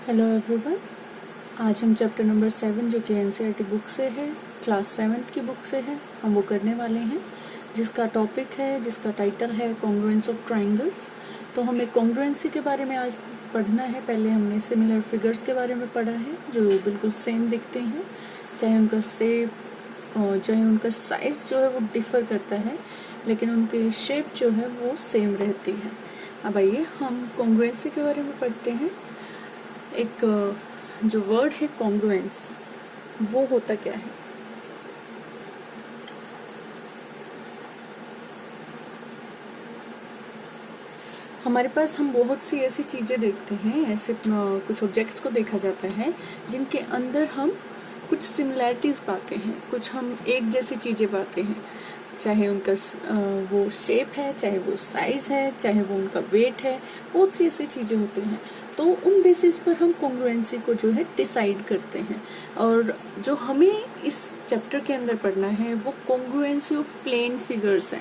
Hello everyone. आज हम chapter number 7 जो कि एनसीईआरटी बुक से है, क्लास 7th की बुक से है, हम वो करने वाले हैं, जिसका टॉपिक है, जिसका टाइटल है कॉन्ग्रुएंस ऑफ ट्राइंगल्स। तो हमें कॉन्ग्रुएंसी के बारे में आज पढ़ना है। पहले हमने सिमिलर फिगर्स के बारे में पढ़ा है जो बिल्कुल सेम दिखते हैं, चाहे उनका शेप चाहे उनका साइज जो है वो डिफर करता है, लेकिन उनकी शेप जो है वो सेम रहती है। अब आइए हम कॉन्ग्रुएंसी के बारे में पढ़ते हैं। एक जो वर्ड है कॉन्ग्रुएंस, वो होता क्या है? हमारे पास हम बहुत सी ऐसी चीजें देखते हैं, ऐसे कुछ ऑब्जेक्ट्स को देखा जाता है जिनके अंदर हम कुछ सिमिलैरिटीज पाते हैं, कुछ हम एक जैसी चीजें पाते हैं, चाहे उनका वो शेप है, चाहे वो साइज है, चाहे वो उनका वेट है, बहुत सी ऐसी चीजें होती हैं। तो उन बेसिस पर हम कॉन्ग्रुएंसी को जो है डिसाइड करते हैं। और जो हमें इस चैप्टर के अंदर पढ़ना है वो कॉन्ग्रुएंसी ऑफ प्लेन फिगर्स है।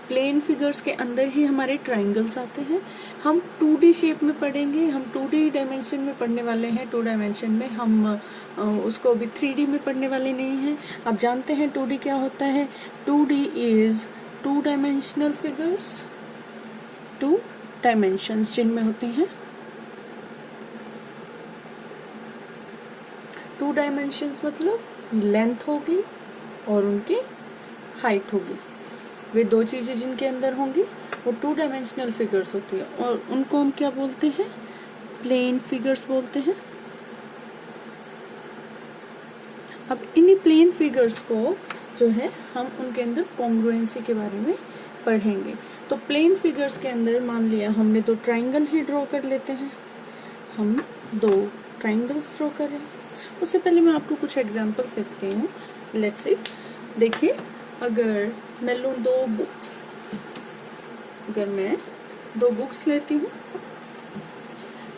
प्लेन फिगर्स के अंदर ही हमारे ट्राइंगल्स आते हैं। हम 2D शेप में पढ़ेंगे, हम 2D डायमेंशन में पढ़ने वाले हैं। 2 डायमेंशन में हम उसको अभी 3D में पढ़ने वाले नहीं हैं। आप जानते हैं 2D क्या होता है? 2D is 2 dimensional figures, 2 dimensions जिनमें होते हैं 2 डायमेंशंस, मतलब लेंथ होगी और उनकी हाइट होगी। वे दो चीजें जिनके अंदर होंगी वो 2 डायमेंशनल फिगर्स होती है, और उनको हम क्या बोलते हैं? प्लेन फिगर्स बोलते हैं। अब इन्हीं प्लेन फिगर्स को जो है हम उनके अंदर कॉन्ग्रुएंसी के बारे में पढ़ेंगे। तो प्लेन फिगर्स के अंदर मान लिया हमने 2 ट्राइंगल ही ड्रॉ कर लेते हैं, हम 2 ट्राइंगल्स ड्रॉ कर रहे हैं। उससे पहले मैं आपको कुछ एग्जांपल्स देखती हूँ। लेट्स सी, देखिए, अगर मैं लूँ 2 बुक्स, अगर मैं 2 बुक्स लेती हूँ,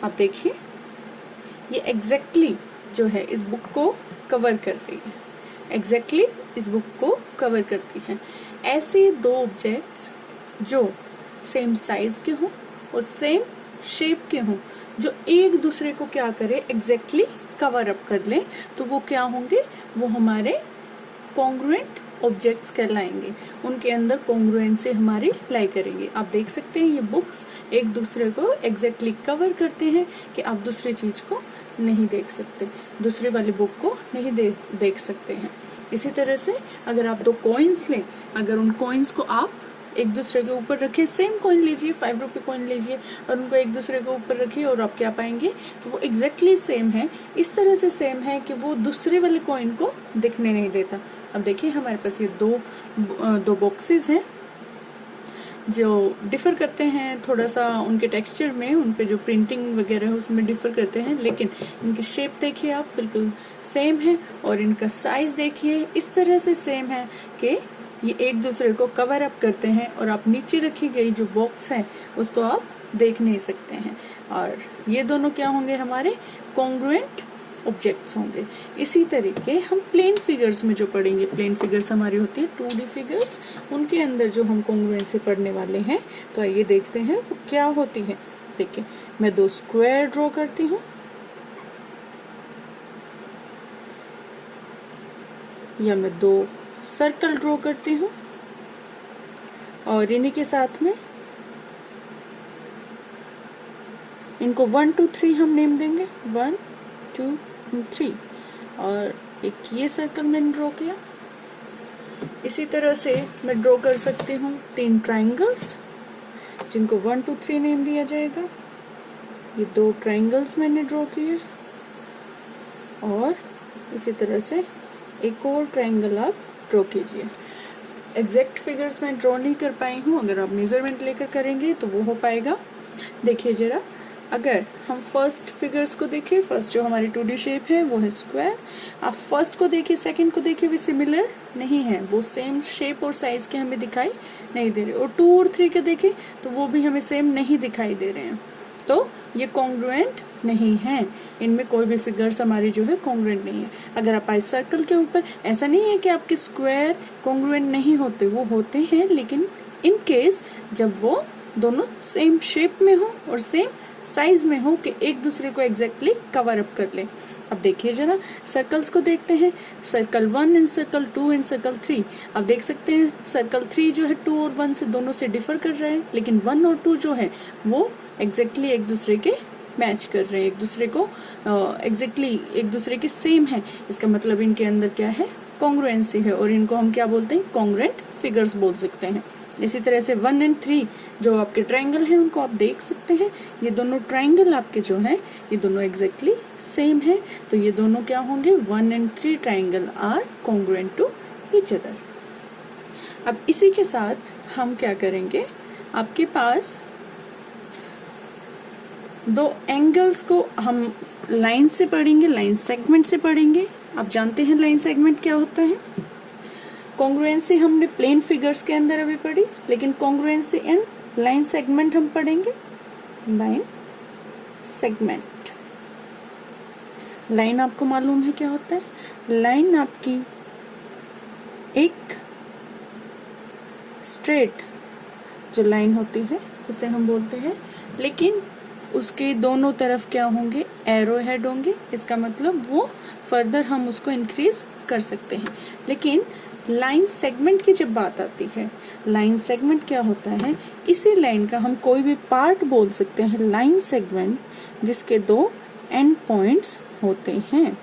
आप देखिए ये एग्जैक्टली जो है इस बुक को कवर कर रही है, एग्जैक्टली इस बुक को कवर करती है। ऐसे 2 ऑब्जेक्ट्स जो सेम साइज के हों और सेम शेप के हों, जो एक दूसरे को क्या करे, एग्जैक्टली कवर अप कर ले, तो वो क्या होंगे? वो हमारे कॉन्ग्रुएंट ऑब्जेक्ट्स कहलाएंगे। उनके अंदर कॉन्ग्रुएंसी हमारी लाई करेंगे। आप देख सकते हैं ये बुक्स एक दूसरे को एग्जैक्टली कवर करते हैं कि आप दूसरी चीज को नहीं देख सकते, दूसरी वाली बुक को नहीं देख सकते हैं। इसी तरह से अगर आप 2 कॉइन्स लें, अगर उन कॉइन्स को आप एक दूसरे के ऊपर रखिए, सेम कॉइन लीजिए, 5 रुपये कॉइन लीजिए और उनको एक दूसरे के ऊपर रखिए, और आप क्या पाएंगे कि वो एग्जैक्टली सेम है। इस तरह से सेम है कि वो दूसरे वाले कॉइन को दिखने नहीं देता। अब देखिए हमारे पास ये दो बॉक्सेस हैं जो डिफर करते हैं थोड़ा सा उनके टेक्सचर में, उन पे जो प्रिंटिंग वगैरह है उसमें डिफर करते हैं, लेकिन इनकी शेप देखिए आप, बिल्कुल सेम है। और इनका साइज देखिए, इस तरह से सेम है कि ये एक दूसरे को कवर अप करते हैं, और आप नीचे रखी गई जो बॉक्स है उसको आप देख नहीं सकते हैं। और ये दोनों क्या होंगे? हमारे कॉन्ग्रुएंट ऑब्जेक्ट्स होंगे। इसी तरीके हम प्लेन फिगर्स में जो पढ़ेंगे, प्लेन फिगर्स हमारी होती है 2D फिगर्स, उनके अंदर जो हम कॉन्ग्रुएंसी पढ़ने वाले हैं, तो आइए देखते हैं वो क्या होती है। देखिए, मैं 2 स्क्वायर ड्रॉ करती हूँ, या मैं 2 सर्कल ड्रॉ करती हूँ, और इन्हीं के साथ में इनको 1 2 3 हम नेम देंगे, 1 2 3, और एक ये सर्कल मैंने ड्रॉ किया। इसी तरह से मैं ड्रॉ कर सकती हूँ 3 ट्राइंगल्स जिनको 1 2 3 नेम दिया जाएगा। ये 2 ट्राइंगल्स मैंने ड्रॉ किए, और इसी तरह से एक और ट्राइंगल आप ड्रॉ कीजिए। एग्जैक्ट फिगर्स मैं ड्रॉ नहीं कर पाई हूँ, अगर आप मेजरमेंट लेकर करेंगे तो वो हो पाएगा। देखिए जरा, अगर हम फर्स्ट फिगर्स को देखें, फर्स्ट जो हमारी 2D शेप है वो है स्क्वायर। आप फर्स्ट को देखिए, सेकंड को देखिए, वे सिमिलर नहीं है, वो सेम शेप और साइज के हमें दिखाई नहीं दे रहे। और 2 और 3 के देखें तो वो भी हमें सेम नहीं दिखाई दे रहे हैं, तो ये कॉन्ग्रुएंट नहीं है। इनमें कोई भी फिगर्स हमारी जो है कॉन्ग्रुएंट नहीं है। अगर आप आए सर्कल के ऊपर, ऐसा नहीं है कि आपके स्क्वायर कॉन्ग्रुएंट नहीं होते, वो होते हैं, लेकिन इन केस जब वो दोनों सेम शेप में हो और सेम साइज में हो कि एक दूसरे को एग्जैक्टली कवर अप कर ले। अब देखिए जरा सर्कल्स को देखते हैं, circle 1 and circle 2 and circle 3। अब देख सकते हैं सर्कल 3 जो है 2 और 1 से दोनों से डिफर कर रहा है, लेकिन 1 और 2 जो है वो एग्जैक्टली एक दूसरे के मैच कर रहे हैं, एक दूसरे को एग्जैक्टली एक दूसरे के सेम है। इसका मतलब इनके अंदर क्या है, कॉन्ग्रुएंसी है, और इनको हम क्या बोलते हैं, कॉन्ग्रुएंट फिगर्स बोल सकते हैं। इसी तरह से 1 एंड 3 जो आपके ट्रायंगल है उनको आप देख सकते हैं, ये दोनों ट्रायंगल आपके जो है ये दोनों एग्जैक्टली सेम है, तो ये दोनों क्या होंगे, 1 and 3 triangle are congruent to each other. अब इसी के साथ हम क्या करेंगे, आपके पास दो एंगल्स को हम लाइन से पढ़ेंगे, लाइन सेगमेंट से पढ़ेंगे। आप जानते हैं लाइन सेगमेंट क्या होता है। कॉन्ग्रुएंसी हमने प्लेन फिगर्स के अंदर अभी पढ़ी, लेकिन कॉन्ग्रुएंसी इन लाइन सेगमेंट हम पढ़ेंगे। लाइन सेगमेंट, लाइन आपको मालूम है क्या होता है, लाइन आपकी एक स्ट्रेट जो लाइन होती है उसे हम बोलते हैं, लेकिन उसके दोनों तरफ क्या होंगे, एरो हेड होंगे। इसका मतलब वो फर्दर हम उसको इंक्रीज कर सकते हैं। लेकिन लाइन सेगमेंट की जब बात आती है, लाइन सेगमेंट क्या होता है, इसी लाइन का हम कोई भी पार्ट बोल सकते हैं लाइन सेगमेंट, जिसके दो एंड पॉइंट्स होते हैं।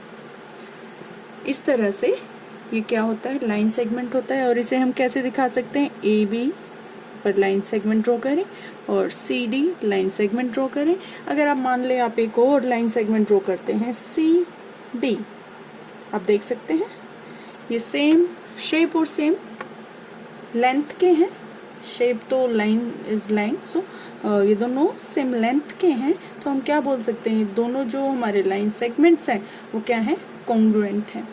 इस तरह से ये क्या होता है, लाइन सेगमेंट होता है। और इसे हम कैसे दिखा सकते हैं, ए बी पर लाइन सेगमेंट ड्रॉ करें और C D line segment draw करें। अगर आप मान लें आप एक और लाइन सेगमेंट ड्रॉ करते हैं सी डी, आप देख सकते हैं ये सेम शेप और सेम लेंथ के हैं। शेप तो लाइन इज लाइन, सो ये दोनों सेम लेंथ के हैं, तो हम क्या बोल सकते हैं, दोनों जो हमारे लाइन सेगमेंट्स हैं वो क्या है, कॉन्ग्रुएंट है।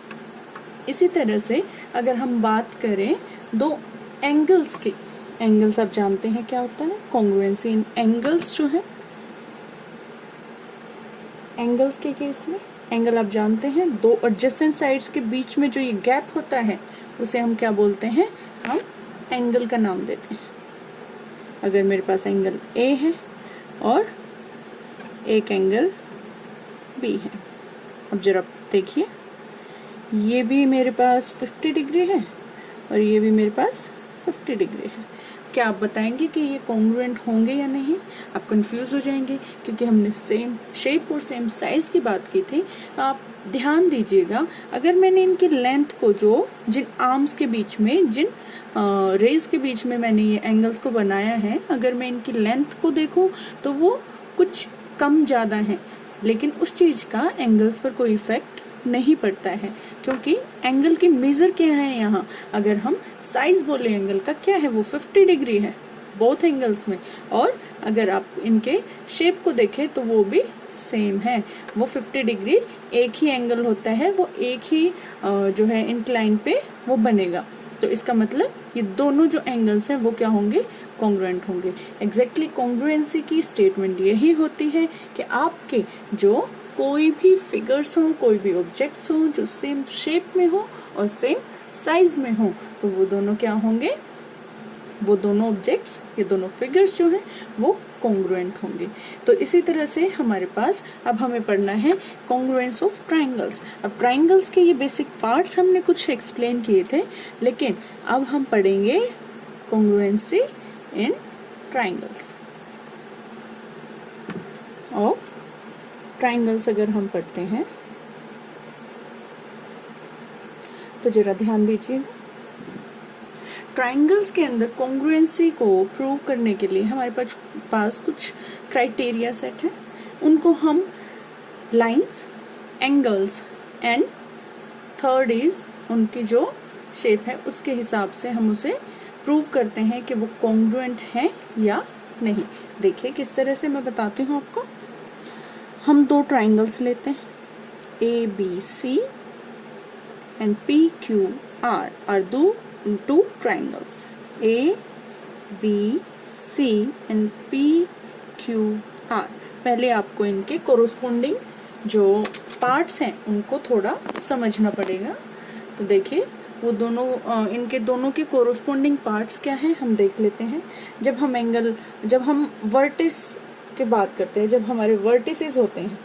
इसी तरह से अगर हम बात करें दो एंगल्स की, एंगल्स आप जानते हैं क्या होता है, कॉन्ग्रुएंसी इन एंगल्स जो है, एंगल्स के केस में एंगल आप जानते हैं दो एडजेसेंट साइड्स के बीच में जो ये गैप होता है उसे हम क्या बोलते हैं, हम एंगल का नाम देते हैं। अगर मेरे पास एंगल ए है और एक एंगल बी है, अब जरा देखिए ये भी मेरे पास 50 डिग्री है और ये भी मेरे पास 50 डिग्री है। क्या आप बताएंगे कि ये कॉन्ग्रुएंट होंगे या नहीं? आप कंफ्यूज हो जाएंगे क्योंकि हमने सेम शेप और सेम साइज की बात की थी। आप ध्यान दीजिएगा, अगर मैंने इनकी लेंथ को जो जिन आर्म्स के बीच में, जिन रेज के बीच में मैंने ये एंगल्स को बनाया है, अगर मैं इनकी लेंथ को देखूं तो वो कुछ कम ज़्यादा है, लेकिन उस चीज़ का एंगल्स पर कोई इफेक्ट नहीं पड़ता है, क्योंकि एंगल की मेजर क्या है यहाँ, अगर हम साइज बोले एंगल का क्या है, वो 50 डिग्री है बोथ एंगल्स में। और अगर आप इनके शेप को देखें तो वो भी सेम है, वो 50 डिग्री एक ही एंगल होता है, वो एक ही जो है इंक्लाइन पे वो बनेगा। तो इसका मतलब ये दोनों जो एंगल्स हैं वो क्या होंगे, कॉन्ग्रुएंट होंगे। एग्जैक्टली कॉन्ग्रुएंसी की स्टेटमेंट यही होती है कि आपके जो कोई भी फिगर्स हो, कोई भी ऑब्जेक्ट्स हो जो सेम शेप में हो और सेम साइज में हो, तो वो दोनों क्या होंगे, वो दोनों ऑब्जेक्ट्स, ये दोनों फिगर्स जो हैं वो कॉन्ग्रुएंट होंगे। तो इसी तरह से हमारे पास अब हमें पढ़ना है कॉन्ग्रुएंस ऑफ ट्रायंगल्स। अब ट्रायंगल्स के ये बेसिक पार्ट्स हमने कुछ एक्सप्लेन किए थे, लेकिन अब हम पढ़ेंगे congruency in triangles of triangles. अगर हम पढ़ते हैं तो जरा ध्यान दीजिए, ट्रायंगल्स के अंदर कॉन्ग्रुएंसी को प्रूव करने के लिए हमारे पास कुछ क्राइटेरिया सेट है। उनको हम lines, angles and third is उनकी जो शेप है उसके हिसाब से हम उसे प्रूव करते हैं कि वो कॉन्ग्रुएंट है या नहीं। देखिए किस तरह से मैं बताती हूँ आपको। हम दो ट्रायंगल्स लेते हैं, A B C and P Q R two triangles, A B C and P Q R. पहले आपको इनके कोरोस्पोंडिंग जो पार्ट्स हैं उनको थोड़ा समझना पड़ेगा। तो देखिए वो दोनों इनके दोनों के कोरोस्पोंडिंग पार्ट्स क्या हैं हम देख लेते हैं। जब हम वर्टिस की बात करते हैं, जब हमारे वर्टिसेस होते हैं,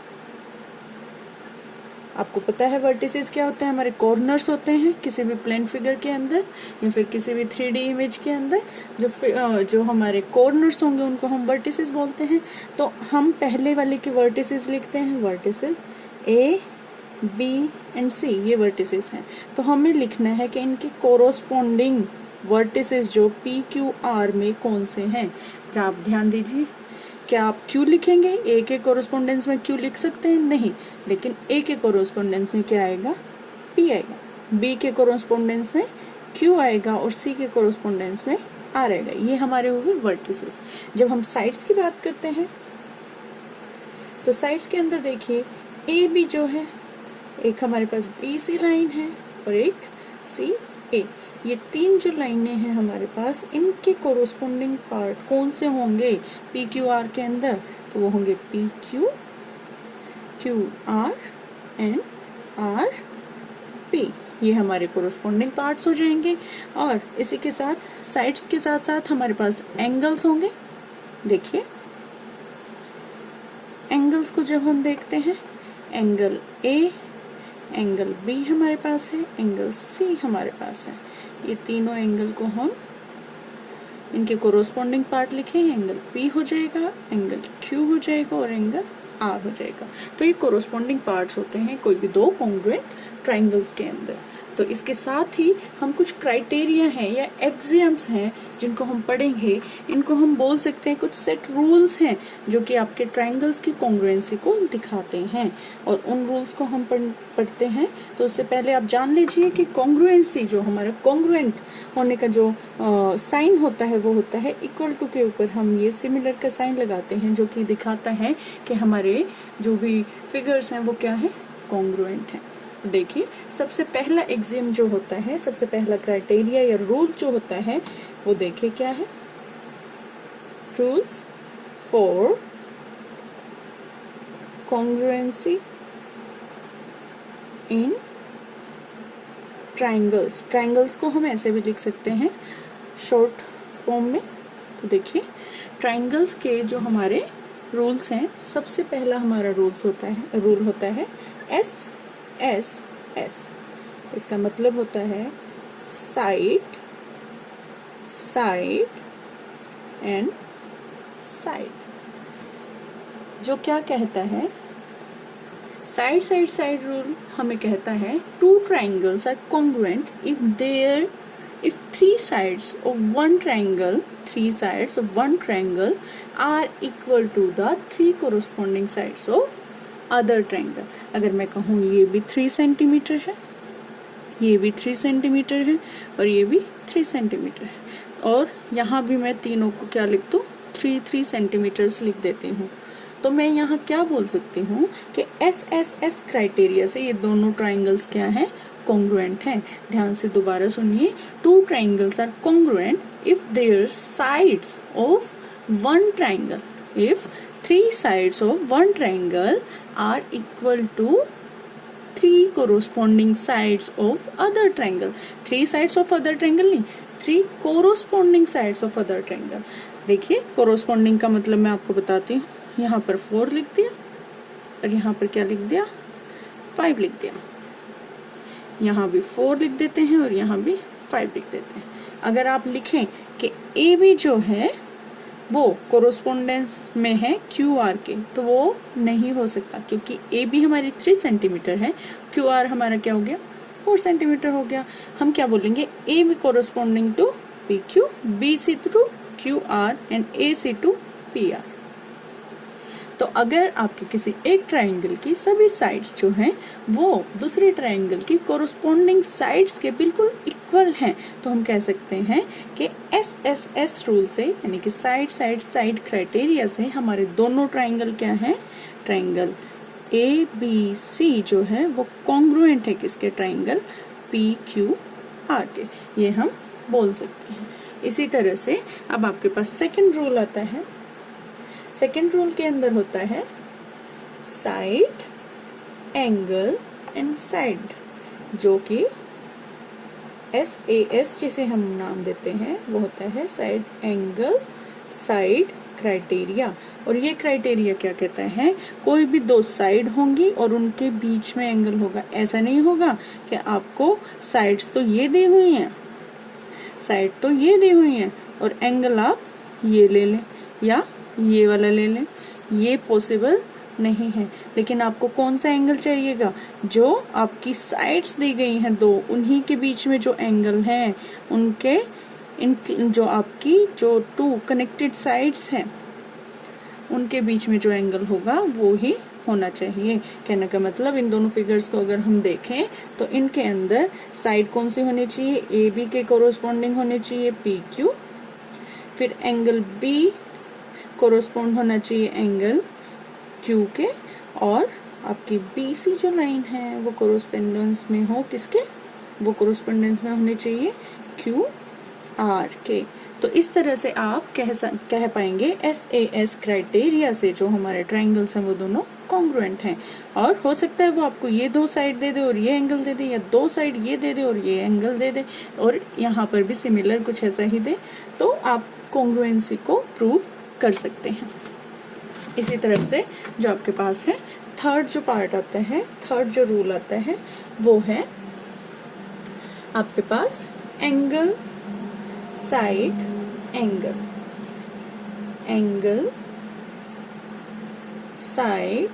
आपको पता है वर्टिसेस क्या होते हैं, हमारे कॉर्नर्स होते हैं किसी भी प्लेन फिगर के अंदर या फिर किसी भी 3D इमेज के अंदर। जो हमारे कॉर्नर्स होंगे उनको हम वर्टिसेस बोलते हैं। तो हम पहले वाले के वर्टिसेस लिखते हैं, vertices A, B and C, ये वर्टिसेस हैं। तो हमें लिखना है कि इनके कोरोस्पोंडिंग वर्टिसेस जो PQR में कौन से हैं। क्या आप ध्यान दीजिए, क्या आप Q लिखेंगे? A के कोरोस्पोंडेंस में Q लिख सकते हैं? नहीं, लेकिन A के कोरोस्पोंडेंस में क्या आएगा? P आएगा। B के कोरोस्पोंडेंस में Q आएगा और C के कोरोस्पोंडेंस में R आएगा। ये हमारे हो गए वर्टिसेस। जब हम साइड्स की बात करते हैं तो साइड्स के अंदर देखिए AB जो है, एक हमारे पास BC लाइन है और एक CA। ये तीन जो लाइनें हैं हमारे पास, इनके कोरोस्पोंडिंग पार्ट कौन से होंगे PQR के अंदर? तो वो होंगे PQ, QR एंड RP। ये हमारे कोरोस्पोंडिंग पार्ट्स हो जाएंगे। और इसी के साथ साइड्स के साथ साथ हमारे पास एंगल्स होंगे। देखिए एंगल्स को जब हम देखते हैं, एंगल A, एंगल B हमारे पास है, एंगल C हमारे पास है। ये तीनों एंगल को हम इनके कोरोस्पोंडिंग पार्ट लिखें, एंगल P हो जाएगा, एंगल Q हो जाएगा और एंगल R हो जाएगा। तो ये कोरोस्पोंडिंग पार्ट्स होते हैं कोई भी दो कॉन्ग्रुएंट ट्राइंगल्स के अंदर। तो इसके साथ ही हम कुछ क्राइटेरिया हैं या एक्सियम्स हैं जिनको हम पढ़ेंगे। इनको हम बोल सकते हैं कुछ सेट रूल्स हैं जो कि आपके ट्राइंगल्स की कॉन्ग्रुएंसी को दिखाते हैं। और उन रूल्स को हम पढ़ते हैं। तो उससे पहले आप जान लीजिए कि कॉन्ग्रुएंसी, जो हमारा कॉन्ग्रुएंट होने का जो साइन होता है वो होता है इक्वल टू के ऊपर हम ये सिमिलर का साइन लगाते हैं, जो कि दिखाता है कि हमारे जो भी फिगर्स हैं वो क्या है, कॉन्ग्रुएंट है। तो देखिए सबसे पहला एक्सियम जो होता है, सबसे पहला क्राइटेरिया या रूल जो होता है वो देखिए क्या है, rules for congruency in triangles. Triangles को हम ऐसे भी लिख सकते हैं शॉर्ट फॉर्म में। तो देखिए ट्राइंगल्स के जो हमारे रूल्स हैं, सबसे पहला हमारा रूल होता है SSS। इसका मतलब होता है साइड, साइड एंड साइड। जो क्या कहता है, साइड साइड साइड रूल हमें कहता है two triangles are congruent if three sides of one triangle are equal to the three corresponding sides of other triangle। अगर मैं कहूँ ये भी 3 सेंटीमीटर है, ये भी 3 सेंटीमीटर है और ये भी 3 सेंटीमीटर है, और यहाँ भी मैं तीनों को क्या लिख दूँ, 3 सेंटीमीटर्स लिख देती हूँ। तो मैं यहाँ क्या बोल सकती हूँ कि SSS क्राइटेरिया से ये दोनों ट्राइंगल्स क्या हैं, कॉन्ग्रुएंट हैं। ध्यान से दोबारा सुनिए, two triangles are congruent if their sides of one triangle, if 3 sides of one triangle are equal to 3 corresponding sides of other triangle। 3 sides of other triangle नहीं, 3 corresponding sides of other triangle। देखिए corresponding का मतलब मैं आपको बताती हूँ। यहाँ पर 4 लिख दिया और यहाँ पर क्या लिख दिया, 5 लिख दिया। यहाँ भी 4 लिख देते हैं और यहाँ भी 5 लिख देते हैं। अगर आप लिखें कि AB जो है वो कोरोस्पोंडेंस में है QR के, तो वो नहीं हो सकता, क्योंकि AB हमारी 3 सेंटीमीटर है, QR हमारा क्या हो गया, 4 सेंटीमीटर हो गया। हम क्या बोलेंगे, AB corresponding to PQ, BC to QR and AC to PR। तो अगर आपके किसी एक ट्राइंगल की सभी साइड्स जो हैं वो दूसरे ट्राइंगल की कोरोस्पोंडिंग साइड्स के बिल्कुल इक्वल हैं, तो हम कह सकते हैं कि SSS रूल से, यानी कि साइड साइड साइड क्राइटेरिया से हमारे दोनों ट्राइंगल क्या हैं, ट्राइंगल ABC जो है वो कॉन्ग्रुएंट है किसके, ट्राइंगल PQR के। ये हम बोल सकते हैं। इसी तरह से अब आपके पास सेकंड रूल आता है। सेकेंड रूल के अंदर होता है साइड, एंगल एंड साइड, जो कि SAS जिसे हम नाम देते हैं वो होता है साइड एंगल, साइड क्राइटेरिया। और ये क्राइटेरिया क्या कहता है, कोई भी दो साइड होंगी और उनके बीच में एंगल होगा। ऐसा नहीं होगा कि आपको साइड्स तो ये दी हुई हैं, साइड तो ये दी हुई हैं और एंगल आप ये ले लें या ये वाला ले लें, ये पॉसिबल नहीं है। लेकिन आपको कौन सा एंगल चाहिएगा, जो आपकी साइड्स दी गई हैं दो, उन्हीं के बीच में जो एंगल है, उनके जो आपकी जो टू कनेक्टेड साइड्स हैं उनके बीच में जो एंगल होगा वो ही होना चाहिए। कहने का मतलब इन दोनों फिगर्स को अगर हम देखें तो इनके अंदर साइड कौन सी होनी चाहिए, ए बी के कोरोस्पोंडिंग होनी चाहिए पी क्यू, फिर एंगल बी कोरोस्पोंड होना चाहिए एंगल क्यू के, और आपकी बी सी जो लाइन है वो कोरोस्पोंडेंस में हो किसके, वो कोरोस्पोंडेंस में होनी चाहिए क्यू आर के। तो इस तरह से आप कह पाएंगे SAS क्राइटेरिया से जो हमारे ट्रायंगल्स हैं वो दोनों कॉन्ग्रुएंट हैं। और हो सकता है वो आपको ये दो साइड दे दे और ये एंगल दे दे, या दो साइड ये दे दे और ये एंगल दे दे, और यहाँ पर भी सिमिलर कुछ ऐसा ही दे, तो आप कॉन्ग्रुएंसी को प्रूव कर सकते हैं। इसी तरह से जो आपके पास है थर्ड जो पार्ट आता है, थर्ड जो रूल आता है वो है आपके पास angle side angle, angle side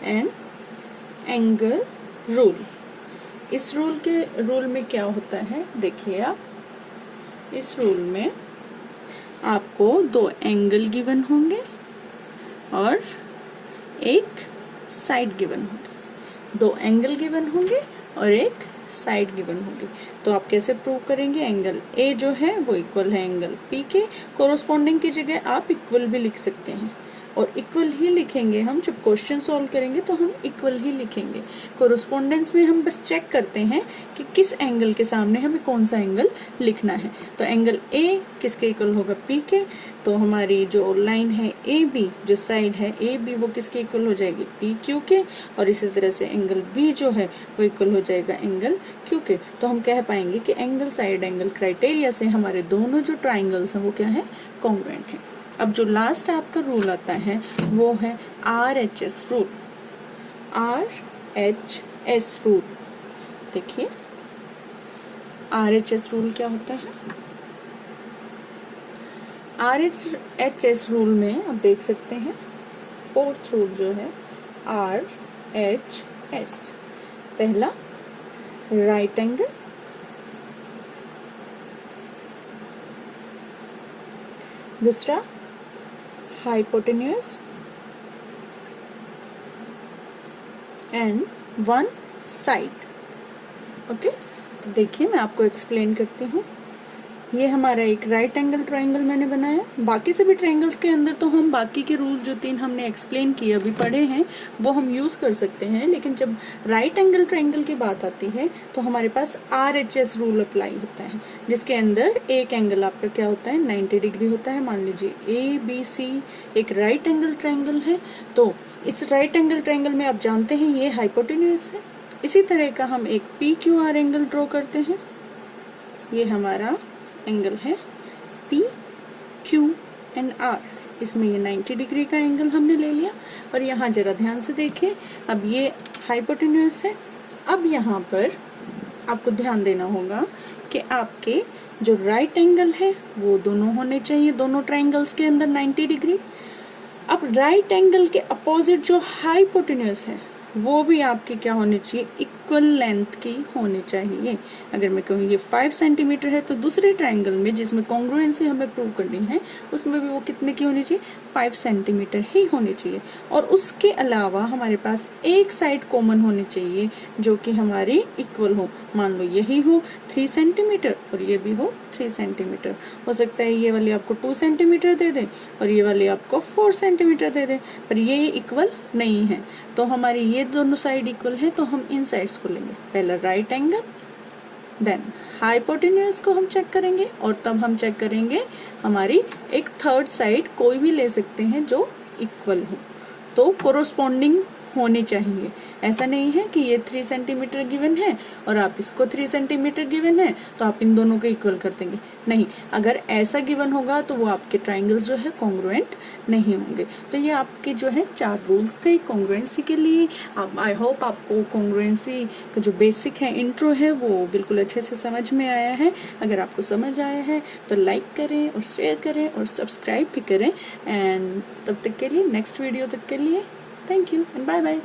and angle rule. इस रूल में क्या होता है, देखिए आप, इस रूल में आपको दो एंगल गिवन होंगे और एक साइड गिवन होंगे, दो एंगल गिवन होंगे और एक साइड गिवन होगी। तो आप कैसे प्रूव करेंगे, एंगल ए जो है वो इक्वल है एंगल पी के, कोरोस्पोंडिंग की जगह आप इक्वल भी लिख सकते हैं, और इक्वल ही लिखेंगे हम जब क्वेश्चन सॉल्व करेंगे तो हम इक्वल ही लिखेंगे। कोरोस्पोंडेंस में हम बस चेक करते हैं कि किस एंगल के सामने हमें कौन सा एंगल लिखना है। तो एंगल ए किसके इक्वल होगा, पी के, तो हमारी जो लाइन है ए बी, जो साइड है ए बी, वो किसके इक्वल हो जाएगी, पी क्यू के, और इसी तरह से एंगल बी जो है वो इक्वल हो जाएगा एंगल क्यू के। तो हम कह पाएंगे कि एंगल साइड एंगल क्राइटेरिया से हमारे दोनों जो ट्राइंगल्स हैं वो क्या है, कॉन्ग्रुएंट है। अब जो लास्ट आपका रूल आता है वो है RHS रूल, RHS रूल। देखिए RHS रूल क्या होता है, RHS रूल में आप देख सकते हैं फोर्थ रूल जो है RHS, पहला राइट एंगल, दूसरा hypotenuse and one side. Okay, तो देखिए मैं आपको एक्सप्लेन करती हूँ। ये हमारा एक राइट एंगल ट्रायंगल मैंने बनाया। बाकी सभी ट्रायंगल्स के अंदर तो हम बाकी के रूल जो तीन हमने एक्सप्लेन किए अभी पढ़े हैं वो हम यूज कर सकते हैं, लेकिन जब राइट एंगल ट्रायंगल की बात आती है तो हमारे पास RHS रूल अप्लाई होता है, जिसके अंदर एक एंगल आपका क्या होता है, 90 डिग्री होता है। मान लीजिए ABC एक राइट एंगल ट्रायंगल है, तो इस राइट एंगल ट्रायंगल में आप जानते हैं ये हाइपोटेन्यूज है। इसी तरह का हम एक PQR एंगल ड्रॉ करते हैं, ये हमारा एंगल है PQR, इसमें ये 90 डिग्री का एंगल हमने ले लिया। और यहाँ जरा ध्यान से देखिए, अब ये हाइपोटेन्यूज है। अब यहाँ पर आपको ध्यान देना होगा कि आपके जो राइट एंगल है वो दोनों होने चाहिए, दोनों ट्रायंगल्स के अंदर 90 डिग्री। अब राइट एंगल के अपोजिट जो हाइपोटेन्यूज है वो भी आपकी क्या होनी चाहिए, इक्वल लेंथ की होनी चाहिए। अगर मैं कहूँ ये 5 सेंटीमीटर है तो दूसरे ट्रायंगल में जिसमें कॉन्ग्रुएंसी हमें प्रूव करनी है उसमें भी वो कितने की होनी चाहिए, 5 सेंटीमीटर ही होनी चाहिए। और उसके अलावा हमारे पास एक साइड कॉमन होनी चाहिए जो कि हमारी इक्वल हो। मान लो यही हो 3 सेंटीमीटर और ये भी हो 3 सेंटीमीटर। हो सकता है ये वाली आपको 2 सेंटीमीटर दे दे और ये वाली आपको 4 सेंटीमीटर दे दे, पर ये इक्वल नहीं है। तो हमारी ये दोनों साइड इक्वल है तो हम इन साइड्स को लेंगे, पहला राइट एंगल, देन हाइपोटेन्यूज को हम चेक करेंगे, और तब हम चेक करेंगे हमारी एक थर्ड साइड कोई भी ले सकते हैं जो इक्वल हो। तो कोरोस्पोंडिंग होनी चाहिए। ऐसा नहीं है कि ये 3 सेंटीमीटर गिवन है और आप इसको 3 सेंटीमीटर गिवन है तो आप इन दोनों को इक्वल कर देंगे, नहीं। अगर ऐसा गिवन होगा तो वो आपके ट्राइंगल्स जो है कॉन्ग्रुएंट नहीं होंगे। तो ये आपके जो है 4 रूल्स थे कॉन्ग्रुएंसी के लिए। आई होप आपको कॉन्ग्रुएंसी का जो बेसिक है, इंट्रो है, वो बिल्कुल अच्छे से समझ में आया है। अगर आपको समझ आया है तो लाइक करें और शेयर करें और सब्सक्राइब भी करें। एंड तब तक के लिए, नेक्स्ट वीडियो तक के लिए, thank you and bye bye.